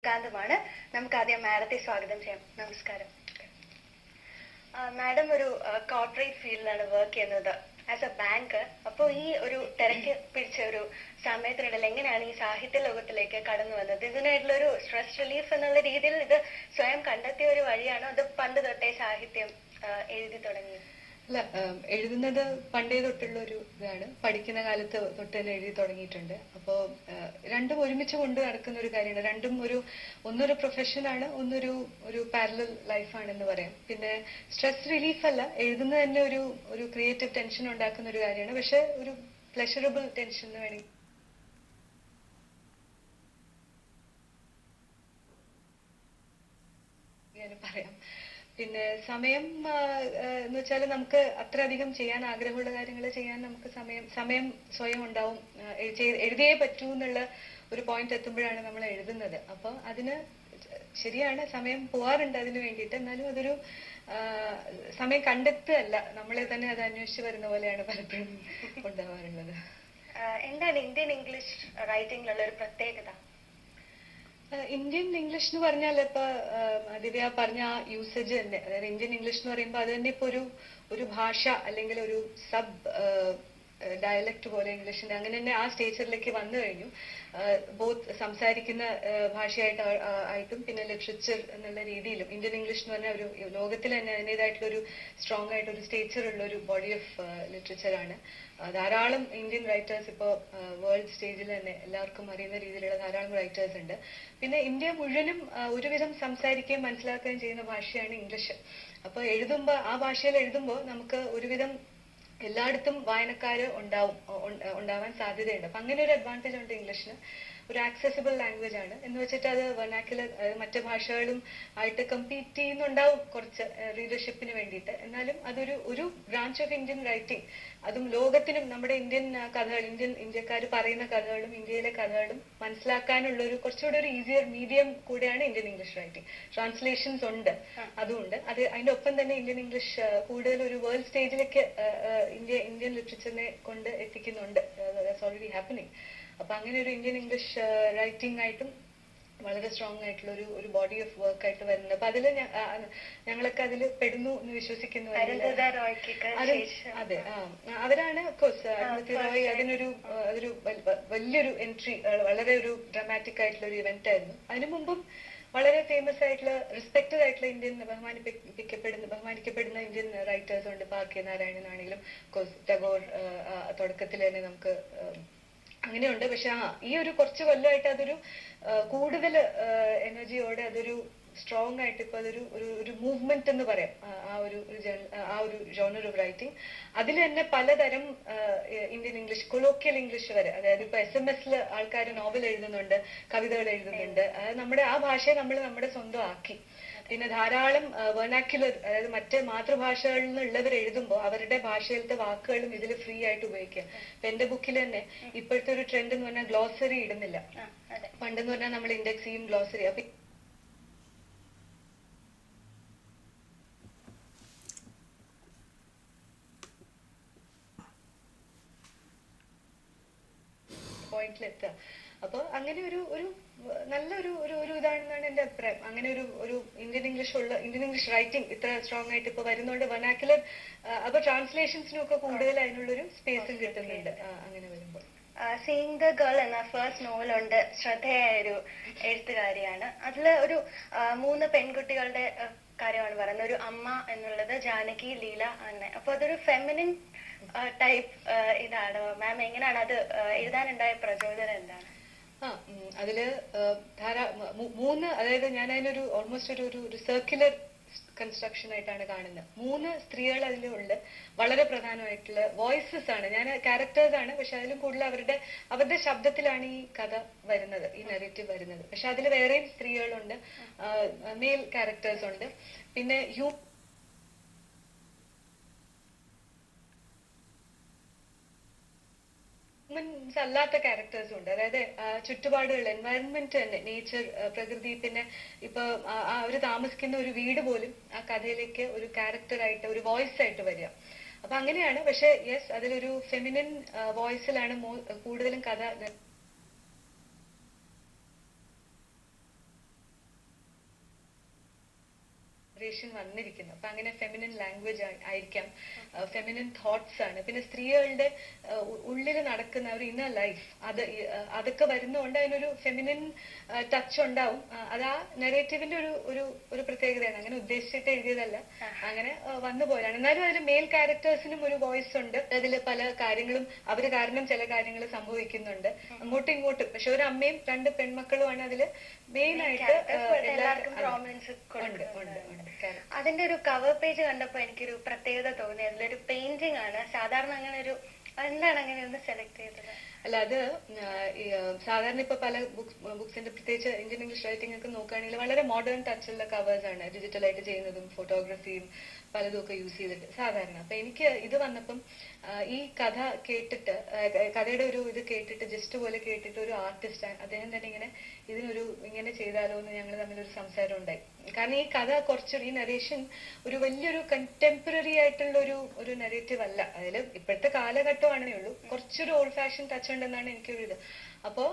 കാന്തമാണ്. നമുക്ക് ആദ്യം മാഡത്തെ സ്വാഗതം ചെയ്യാം. നമസ്കാരം. മാഡം ഒരു കോർപ്പറേറ്റ് ഫീൽഡിലാണ് വർക്ക് ചെയ്യുന്നത് ആസ് എ ബാങ്കർ. അപ്പോൾ ഈ ഒരു തിരക്ക് പിടിച്ച ഒരു സമയത്തിനിടയിൽ എങ്ങനെയാണ് ഈ സാഹിത്യ ലോകത്തിലേക്ക് കടന്നു വന്നത്? ഇതിനായിട്ടുള്ള ഒരു സ്ട്രെസ് റിലീഫ് എന്നുള്ള രീതിയിൽ ഇത് സ്വയം കണ്ടെത്തിയ ഒരു വഴിയാണോ അത് പണ്ട് തൊട്ടേ സാഹിത്യം എഴുതി തുടങ്ങിയത്? അല്ല, എഴുതുന്നത് പണ്ടേ തൊട്ടുള്ള ഒരു ഇതാണ്. പഠിക്കുന്ന കാലത്ത് തൊട്ട് തന്നെ എഴുതി തുടങ്ങിയിട്ടുണ്ട്. അപ്പോൾ രണ്ടും ഒരുമിച്ച് കൊണ്ട് നടക്കുന്ന ഒരു കാര്യമാണ്. രണ്ടും ഒന്നൊരു പ്രൊഫഷനാണ്, ഒരു പാരലൽ ലൈഫാണെന്ന് പറയാം. പിന്നെ സ്ട്രെസ് റിലീഫ് അല്ല, എഴുതുന്നത് തന്നെ ഒരു ക്രിയേറ്റീവ് ടെൻഷൻ ഉണ്ടാക്കുന്ന ഒരു കാര്യമാണ്. പക്ഷെ ഒരു പ്ലഷറബിൾ ടെൻഷൻ എന്ന് വേണമെങ്കിൽ പറയാം. പിന്നെ സമയം എന്ന് വെച്ചാൽ നമുക്ക് അത്രയധികം ചെയ്യാൻ ആഗ്രഹമുള്ള കാര്യങ്ങൾ ചെയ്യാൻ നമുക്ക് സമയം സ്വയം ഉണ്ടാവും. എഴുതിയേ പറ്റൂ എന്നുള്ള ഒരു പോയിന്റ് എത്തുമ്പോഴാണ് നമ്മൾ എഴുതുന്നത്. അപ്പൊ അതിന് ശരിയാണ്, സമയം പോവാറുണ്ട് അതിന് വേണ്ടിയിട്ട്. എന്നാലും അതൊരു സമയം കണ്ടെത്തല്ല, നമ്മളെ തന്നെ അത് അന്വേഷിച്ച് വരുന്ന പോലെയാണ് പലപ്പോഴും ഉണ്ടാവാറുള്ളത്. എന്താണ് ഇന്ത്യൻ ഇംഗ്ലീഷ് റൈറ്റിംഗിലുള്ള ഒരു പ്രത്യേകത? ഇന്ത്യൻ ഇംഗ്ലീഷ് എന്ന് പറഞ്ഞാൽ ഇപ്പൊ ദിവ്യ പറഞ്ഞ ആ യൂസേജ് തന്നെ, അതായത് ഇന്ത്യൻ ഇംഗ്ലീഷ് എന്ന് പറയുമ്പോൾ അത് തന്നെ ഇപ്പൊ ഒരു ഭാഷ അല്ലെങ്കിൽ ഒരു സബ് ഡയലക്ട് പോലെ ഇംഗ്ലീഷിന്റെ അങ്ങനെ തന്നെ ആ സ്റ്റേച്ചറിലേക്ക് വന്നു കഴിഞ്ഞു. ബോത്ത് സംസാരിക്കുന്ന ഭാഷയായിട്ടും പിന്നെ ലിറ്ററേച്ചർ എന്നുള്ള രീതിയിലും ഇന്ത്യൻ ഇംഗ്ലീഷ് എന്ന് പറഞ്ഞാൽ ഒരു ലോകത്തിൽ തന്നെ അതിൻ്റെതായിട്ടുള്ള ഒരു സ്ട്രോങ് ആയിട്ട് ഒരു സ്റ്റേച്ചർ ഉള്ള ഒരു ബോഡി ഓഫ് ലിറ്ററേച്ചർ ആണ്. ധാരാളം ഇന്ത്യൻ റൈറ്റേഴ്സ് ഇപ്പോൾ വേൾഡ് സ്റ്റേജിൽ തന്നെ എല്ലാവർക്കും അറിയുന്ന രീതിയിലുള്ള ധാരാളം റൈറ്റേഴ്സ് ഉണ്ട്. പിന്നെ ഇന്ത്യ മുഴുവനും ഒരുവിധം സംസാരിക്കുകയും മനസ്സിലാക്കുകയും ചെയ്യുന്ന ഭാഷയാണ് ഇംഗ്ലീഷ്. അപ്പൊ എഴുതുമ്പോൾ ആ ഭാഷയിൽ എഴുതുമ്പോൾ നമുക്ക് ഒരുവിധം എല്ലായിടത്തും വായനക്കാര് ഉണ്ടാവാൻ സാധ്യതയുണ്ട്. അപ്പൊ അങ്ങനെ ഒരു അഡ്വാൻറ്റേജ് ഉണ്ട് ഇംഗ്ലീഷിന്. ഒരു ആക്സസിബിൾ ലാംഗ്വേജ് ആണ് എന്ന് വെച്ചിട്ട് അത് വെർനാക്കുലർ മറ്റു ഭാഷകളും ആയിട്ട് കമ്പീറ്റ് ചെയ്യുന്നുണ്ടാവും കുറച്ച് റീഡർഷിപ്പിന് വേണ്ടിയിട്ട്. എന്നാലും ഒരു ബ്രാഞ്ച് ഓഫ് ഇന്ത്യൻ റൈറ്റിംഗ്, അതും ലോകത്തിനും നമ്മുടെ ഇന്ത്യൻ കഥകൾ, ഇന്ത്യക്കാർ പറയുന്ന കഥകളും ഇന്ത്യയിലെ കഥകളും മനസ്സിലാക്കാനുള്ള ഒരു കുറച്ചുകൂടെ ഒരു ഈസിയർ മീഡിയം കൂടെയാണ് ഇന്ത്യൻ ഇംഗ്ലീഷ് റൈറ്റിംഗ്. ട്രാൻസ്ലേഷൻസ് ഉണ്ട്, അതുകൊണ്ട് അതിന്റെ ഒപ്പം തന്നെ ഇന്ത്യൻ ഇംഗ്ലീഷ് കൂടുതൽ ഒരു വേൾഡ് സ്റ്റേജിലേക്ക് ഇന്ത്യൻ ലിറ്ററേച്ചറിനെ കൊണ്ട് എത്തിക്കുന്നുണ്ട്. That's already happening. അപ്പൊ അങ്ങനെ ഒരു ഇന്ത്യൻ ഇംഗ്ലീഷ് റൈറ്റിംഗ് ആയിട്ടും വളരെ സ്ട്രോങ് ആയിട്ടുള്ള ഒരു ബോഡി ഓഫ് വർക്ക് ആയിട്ട് വരുന്നത്. അപ്പൊ അതില് ഞങ്ങളൊക്കെ അതിൽ പെടുന്നു എന്ന് വിശ്വസിക്കുന്നു. അതെ, അവരാണ് കോഴ്സ് അരുന്ധതി റോയ്. അതൊരു വലിയൊരു എൻട്രി, വളരെ ഒരു ഡ്രാമാറ്റിക് ആയിട്ടുള്ള ഒരു ഇവന്റ് ആയിരുന്നു. അതിനു മുമ്പും വളരെ ഫേമസ് ആയിട്ടുള്ള റെസ്പെക്റ്റഡ് ആയിട്ടുള്ള ഇന്ത്യൻ ബഹുമാനിക്കപ്പെടുന്ന ഇന്ത്യൻ റൈറ്റേഴ്സ് ഉണ്ട്. പാർക്കെ നാരായണൻ ആണെങ്കിലും ടാഗോർ തുടക്കത്തിൽ തന്നെ നമുക്ക് അങ്ങനെയുണ്ട്. പക്ഷെ ഈ ഒരു കുറച്ച് കൊല്ലമായിട്ട് അതൊരു കൂടുതൽ എനർജിയോടെ അതൊരു സ്ട്രോങ് ആയിട്ട് ഇപ്പൊ ഒരു മൂവ്മെന്റ് എന്ന് പറയാം. ആ ഒരു ജോണർ ഓഫ് റൈറ്റിംഗ്. അതിൽ തന്നെ പലതരം ഇന്ത്യൻ ഇംഗ്ലീഷ്, കൊളോക്കിയൽ ഇംഗ്ലീഷ് വരെ, അതായത് ഇപ്പൊ SMS ആൾക്കാർ നോവൽ എഴുതുന്നുണ്ട്, കവിതകൾ എഴുതുന്നുണ്ട്. നമ്മുടെ ആ ഭാഷയെ നമ്മൾ നമ്മുടെ സ്വന്തം ആക്കി. പിന്നെ ധാരാളം വെർനാക്കുലർ, അതായത് മറ്റ് മാതൃഭാഷകളിൽ നിന്നുള്ളവർ എഴുതുമ്പോൾ അവരുടെ ഭാഷയിലത്തെ വാക്കുകളും ഇതിൽ ഫ്രീ ആയിട്ട് ഉപയോഗിക്കുക. ഇപ്പൊ എന്റെ ബുക്കിൽ തന്നെ ഇപ്പോഴത്തെ ഒരു ട്രെൻഡ് എന്ന് പറഞ്ഞാൽ ഗ്ലോസറി ഇടുന്നില്ല. പണ്ടെന്ന് പറഞ്ഞാൽ നമ്മൾ ഇൻഡെക്സ് ചെയ്യും, ഗ്ലോസറി. അപ്പൊ പോയിന്റിലെത്തുക. അപ്പൊ അങ്ങനെ ഒരു നല്ലൊരു ഇതാണെന്നാണ് എന്റെ അഭിപ്രായം. അങ്ങനെ ഒരു ഇന്ത്യൻ ഇംഗ്ലീഷ് റൈറ്റിംഗ് ഇത്ര സ്ട്രോങ് ആയിട്ട് ഇപ്പൊ വരുന്നോണ്ട് വെർനാക്കുലർ, അപ്പൊ ട്രാൻസ്ലേഷൻസിനും ഒക്കെ കൂടുതൽ അതിനുള്ളൊരു സ്പേസും കിട്ടുന്നുണ്ട് അങ്ങനെ വരുമ്പോൾ. സീയിങ് ദ ഗേൾ എന്ന ഫസ്റ്റ് നോവലുണ്ട്, ശ്രദ്ധേയായ ഒരു എഴുത്തുകാരിയാണ്. അതില് ഒരു 3 പെൺകുട്ടികളുടെ കാര്യമാണ് പറയുന്നത്. ഒരു അമ്മ എന്നുള്ളത്, ജാനകി, ലീല, അങ്ങനെ. അപ്പൊ അതൊരു ഫെമിനിൻ ടൈപ്പ് ഇതാണ്. മാം എങ്ങനെയാണ് അത് എഴുതാനുണ്ടായ പ്രചോദനം എന്താണ്? അതില് 3, അതായത് ഞാൻ അതിനൊരു ഓൾമോസ്റ്റ് ഒരു സർക്കുലർ കൺസ്ട്രക്ഷൻ ആയിട്ടാണ് കാണുന്നത്. 3 സ്ത്രീകൾ അതിലുണ്ട്. വളരെ പ്രധാനമായിട്ടുള്ള വോയിസസ് ആണ്. ഞാൻ ക്യാരക്ടേഴ്സ് ആണ്, പക്ഷെ അതിലും കൂടുതൽ അവരുടെ ശബ്ദത്തിലാണ് ഈ കഥ വരുന്നത്, ഈ നെറേറ്റീവ് വരുന്നത്. പക്ഷെ അതിൽ വേറെയും സ്ത്രീകളുണ്ട്, മെയിൽ ക്യാരക്ടേഴ്സ് ഉണ്ട്. പിന്നെ അല്ലാത്ത ക്യാരക്ടേഴ്സും ഉണ്ട്. അതായത് ചുറ്റുപാടുകൾ, എൻവയറൺമെന്റ് തന്നെ, നേച്ചർ, പ്രകൃതി. പിന്നെ ഇപ്പൊ അവര് താമസിക്കുന്ന ഒരു വീട് പോലും ആ കഥയിലേക്ക് ഒരു ക്യാരക്ടറായിട്ട്, ഒരു വോയിസ് ആയിട്ട് വരിക. അപ്പൊ അങ്ങനെയാണ്. പക്ഷെ യെസ്, അതിലൊരു ഫെമിനിൻ വോയിസിലാണ് കൂടുതലും കഥ വന്നിരിക്കുന്നത്. അപ്പൊ അങ്ങനെ ഫെമിനിൻ ലാംഗ്വേജ് ആയിരിക്കാം, ഫെമിനിൻ തോട്ട്സ് ആണ്. പിന്നെ സ്ത്രീകളുടെ ഉള്ളിൽ നടക്കുന്ന ഒരു ഇന്നർ ലൈഫ് അതൊക്കെ വരുന്നതുകൊണ്ട് അതിനൊരു ഫെമിനിൻ ടച്ച് ഉണ്ടാവും. അത് ആ നെറേറ്റീവിന്റെ ഒരു പ്രത്യേകതയാണ്. അങ്ങനെ ഉദ്ദേശിച്ചിട്ട് എഴുതിയതല്ല, അങ്ങനെ വന്നു പോയാണ്. എന്നാലും അതിൽ മെയിൽ ക്യാരക്ടേഴ്സിനും ഒരു വോയിസ് ഉണ്ട്. അതിൽ പല കാര്യങ്ങളും അവര് കാരണം ചില കാര്യങ്ങൾ സംഭവിക്കുന്നുണ്ട് അങ്ങോട്ടും ഇങ്ങോട്ടും. പക്ഷെ ഒരു അമ്മയും 2 പെൺമക്കളുമാണ് അതില് മെയിൻ ആയിട്ട് എല്ലാവർക്കും പ്രോമിനൻസ് അതിന്റെ ഒരു കവർ പേജ് കണ്ടപ്പോ എനിക്കൊരു പ്രത്യേകത തോന്നി. അതിലൊരു പെയിന്റിംഗ് ആണ്. സാധാരണ അങ്ങനെ ഒരു എന്താണ് അങ്ങനെ ഒന്ന് സെലക്ട് ചെയ്തത്? അല്ല, അത് സാധാരണ ഇപ്പൊ പല ബുക്സിന്റെ പ്രത്യേകിച്ച് ഇന്ത്യൻ ഇംഗ്ലീഷ് റൈറ്റിംഗ് ഒക്കെ നോക്കുകയാണെങ്കിൽ വളരെ മോഡേൺ ടച്ചുള്ള കവേഴ്സ് ആണ് ഡിജിറ്റലായിട്ട് ചെയ്യുന്നതും ഫോട്ടോഗ്രാഫിയും പലതും ഒക്കെ യൂസ് ചെയ്തിട്ട് സാധാരണ. അപ്പൊ എനിക്ക് ഇത് വന്നപ്പം ഈ കഥ കേട്ടിട്ട്, കഥയുടെ ഒരു ഇത് കേട്ടിട്ട് ജസ്റ്റ് പോലെ കേട്ടിട്ട് ഒരു ആർട്ടിസ്റ്റ് അദ്ദേഹം തന്നെ ഇങ്ങനെ ചെയ്താലോ എന്ന് ഞങ്ങൾ തമ്മിലൊരു സംസാരം ഉണ്ടായി. കാരണം ഈ കഥ കുറച്ചൊരു ഈ നരേഷൻ ഒരു വലിയൊരു കണ്ടംപററി ആയിട്ടുള്ള ഒരു നെറേറ്റീവ് അല്ല. അതിൽ ഇപ്പോഴത്തെ കാലഘട്ടമാണേ ഉള്ളൂ, കുറച്ചൊരു ഓൾഡ് ഫാഷൻ ടച്ച് ഉണ്ടെന്നാണ് എനിക്കൊരു ഇത്. അപ്പോ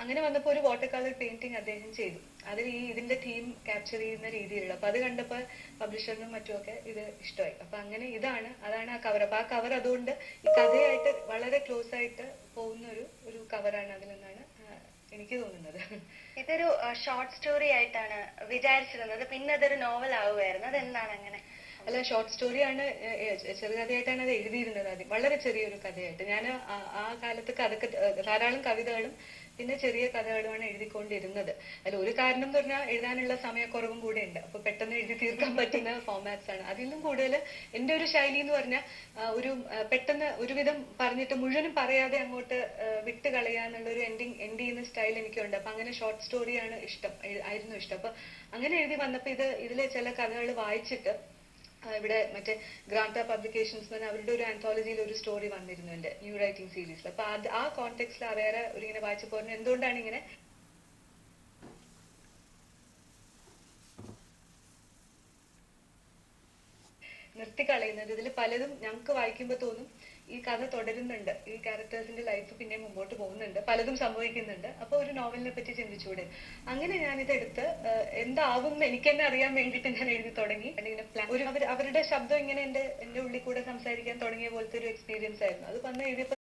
അങ്ങനെ വന്നപ്പോ ഒരു വാട്ടർ കളർ പെയിന്റിങ് അദ്ദേഹം ചെയ്തു. അതിൽ ഇതിന്റെ തീം ക്യാപ്ചർ ചെയ്യുന്ന രീതിയിലുള്ള. അപ്പൊ അത് കണ്ടപ്പോ പബ്ലിഷറിനും മറ്റുമൊക്കെ ഇത് ഇഷ്ടമായി. അപ്പൊ അങ്ങനെ അതാണ് ആ കവർ. അപ്പൊ ആ കവർ അതുകൊണ്ട് ഈ കഥയായിട്ട് വളരെ ക്ലോസ് ആയിട്ട് പോകുന്ന ഒരു കവറാണ് അതിലെന്നാണ് എനിക്ക് തോന്നുന്നത്. ഇതൊരു ഷോർട്ട് സ്റ്റോറി ആയിട്ടാണ് വിചാരിച്ചിരുന്നത്, പിന്നെ അതൊരു നോവൽ ആവുകയായിരുന്നു. അതെന്താണ് അങ്ങനെ? അല്ല, ഷോർട്ട് സ്റ്റോറിയാണ്, ചെറുകഥയായിട്ടാണ് അത് എഴുതിയിരുന്നത്. ആദ്യം വളരെ ചെറിയൊരു കഥയായിട്ട്. ഞാൻ ആ കാലത്ത് ധാരാളം കവിതകളും പിന്നെ ചെറിയ കഥകളുമാണ് എഴുതിക്കൊണ്ടിരുന്നത്. അതിൽ ഒരു കാരണം എന്ന് പറഞ്ഞാൽ എഴുതാനുള്ള സമയക്കുറവും കൂടെ ഉണ്ട്. അപ്പൊ പെട്ടെന്ന് എഴുതി തീർക്കാൻ പറ്റുന്ന ഫോർമാറ്റ്സ് ആണ്. അതിലും കൂടുതൽ എന്റെ ഒരു ശൈലി എന്ന് പറഞ്ഞാൽ പെട്ടെന്ന് ഒരുവിധം പറഞ്ഞിട്ട് മുഴുവനും പറയാതെ അങ്ങോട്ട് വിട്ട് കളയാന്നുള്ള ഒരു എൻഡ് ചെയ്യുന്ന സ്റ്റൈൽ എനിക്കുണ്ട്. അപ്പൊ അങ്ങനെ ഷോർട്ട് സ്റ്റോറിയാണ് ആയിരുന്നു ഇഷ്ടം. അപ്പൊ അങ്ങനെ എഴുതി വന്നപ്പോ ഇതിലെ ചില കഥകൾ വായിച്ചിട്ട് ഇവിടെ മറ്റേ ഗ്രാൻഡ പബ്ലിക്കേഷൻസ് അവരുടെ ഒരു ആന്തോളജിയിൽ ഒരു സ്റ്റോറി വന്നിരുന്നു എന്റെ ന്യൂ റൈറ്റിംഗ് സീരീസിൽ. അപ്പൊ ആ കോണ്ടെക്സ്റ്റിൽ വേറെ ഇങ്ങനെ വായിച്ചു പറഞ്ഞു എന്തുകൊണ്ടാണ് ഇങ്ങനെ നിർത്തിക്കളയുന്നത്. ഇതിൽ പലതും ഞങ്ങൾക്ക് വായിക്കുമ്പോൾ തോന്നും ഈ കഥ തുടരുന്നുണ്ട്, ഈ ക്യാരക്ടേഴ്സിന്റെ ലൈഫ് പിന്നെ മുമ്പോട്ട് പോകുന്നുണ്ട്, പലതും സംഭവിക്കുന്നുണ്ട്. അപ്പൊ ഒരു നോവലിനെ പറ്റി ചിന്തിച്ചൂടെ? അങ്ങനെ ഞാനിതെടുത്ത് എന്താവും എനിക്ക് തന്നെ അറിയാൻ വേണ്ടിയിട്ട് ഞാൻ എഴുതി തുടങ്ങി. അവരുടെ ശബ്ദം ഇങ്ങനെ എന്റെ ഉള്ളിൽ കൂടെ സംസാരിക്കാൻ തുടങ്ങിയ പോലത്തെ ഒരു എക്സ്പീരിയൻസ് ആയിരുന്നു. അത് വന്ന് എഴുതിയപ്പോൾ